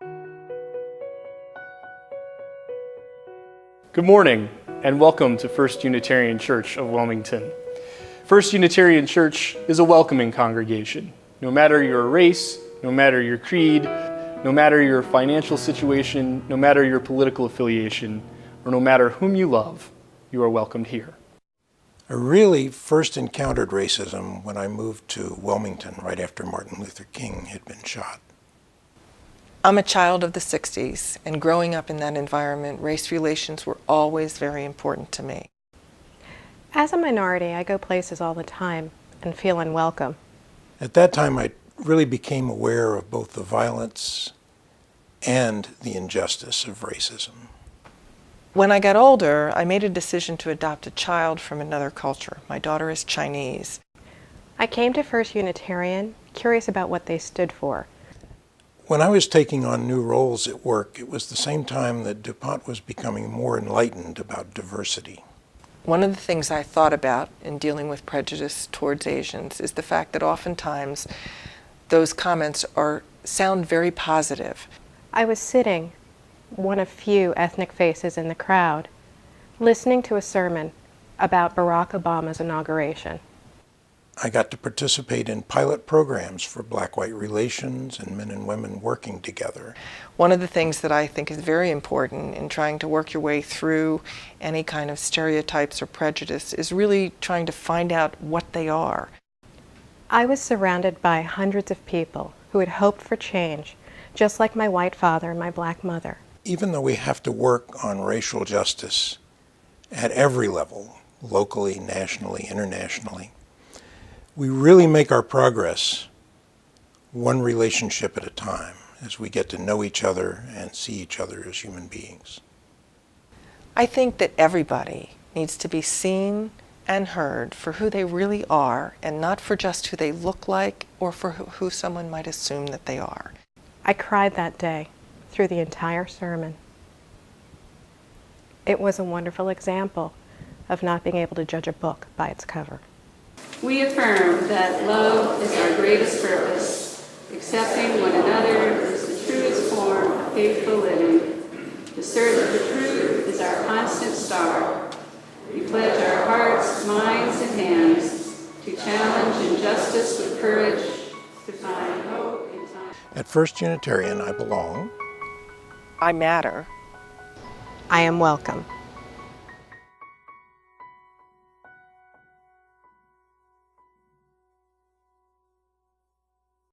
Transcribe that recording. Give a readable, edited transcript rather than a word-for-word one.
Good morning, and welcome to First Unitarian Church of Wilmington. First Unitarian Church is a welcoming congregation. No matter your race, no matter your creed, no matter your financial situation, no matter your political affiliation, or no matter whom you love, you are welcomed here. I really first encountered racism when I moved to Wilmington right after Martin Luther King had been shot. I'm a child of the 60s, and growing up in that environment, race relations were always very important to me. As a minority, I go places all the time and feel unwelcome. At that time, I really became aware of both the violence and the injustice of racism. When I got older, I made a decision to adopt a child from another culture. My daughter is Chinese. I came to First Unitarian curious about what they stood for. When I was taking on new roles at work, it was the same time that DuPont was becoming more enlightened about diversity. One of the things I thought about in dealing with prejudice towards Asians is the fact that oftentimes those comments sound very positive. I was sitting, one of few ethnic faces in the crowd, listening to a sermon about Barack Obama's inauguration. I got to participate in pilot programs for black-white relations and men and women working together. One of the things that I think is very important in trying to work your way through any kind of stereotypes or prejudice is really trying to find out what they are. I was surrounded by hundreds of people who had hoped for change, just like my white father and my black mother. Even though we have to work on racial justice at every level, locally, nationally, internationally, we really make our progress one relationship at a time as we get to know each other and see each other as human beings. I think that everybody needs to be seen and heard for who they really are and not for just who they look like or for who someone might assume that they are. I cried that day through the entire sermon. It was a wonderful example of not being able to judge a book by its cover. We affirm that love is our greatest purpose. Accepting one another is the truest form of faithful living. The search for truth is our constant star. We pledge our hearts, minds, and hands to challenge injustice with courage, to find hope in time. At First Unitarian, I belong. I matter. I am welcome.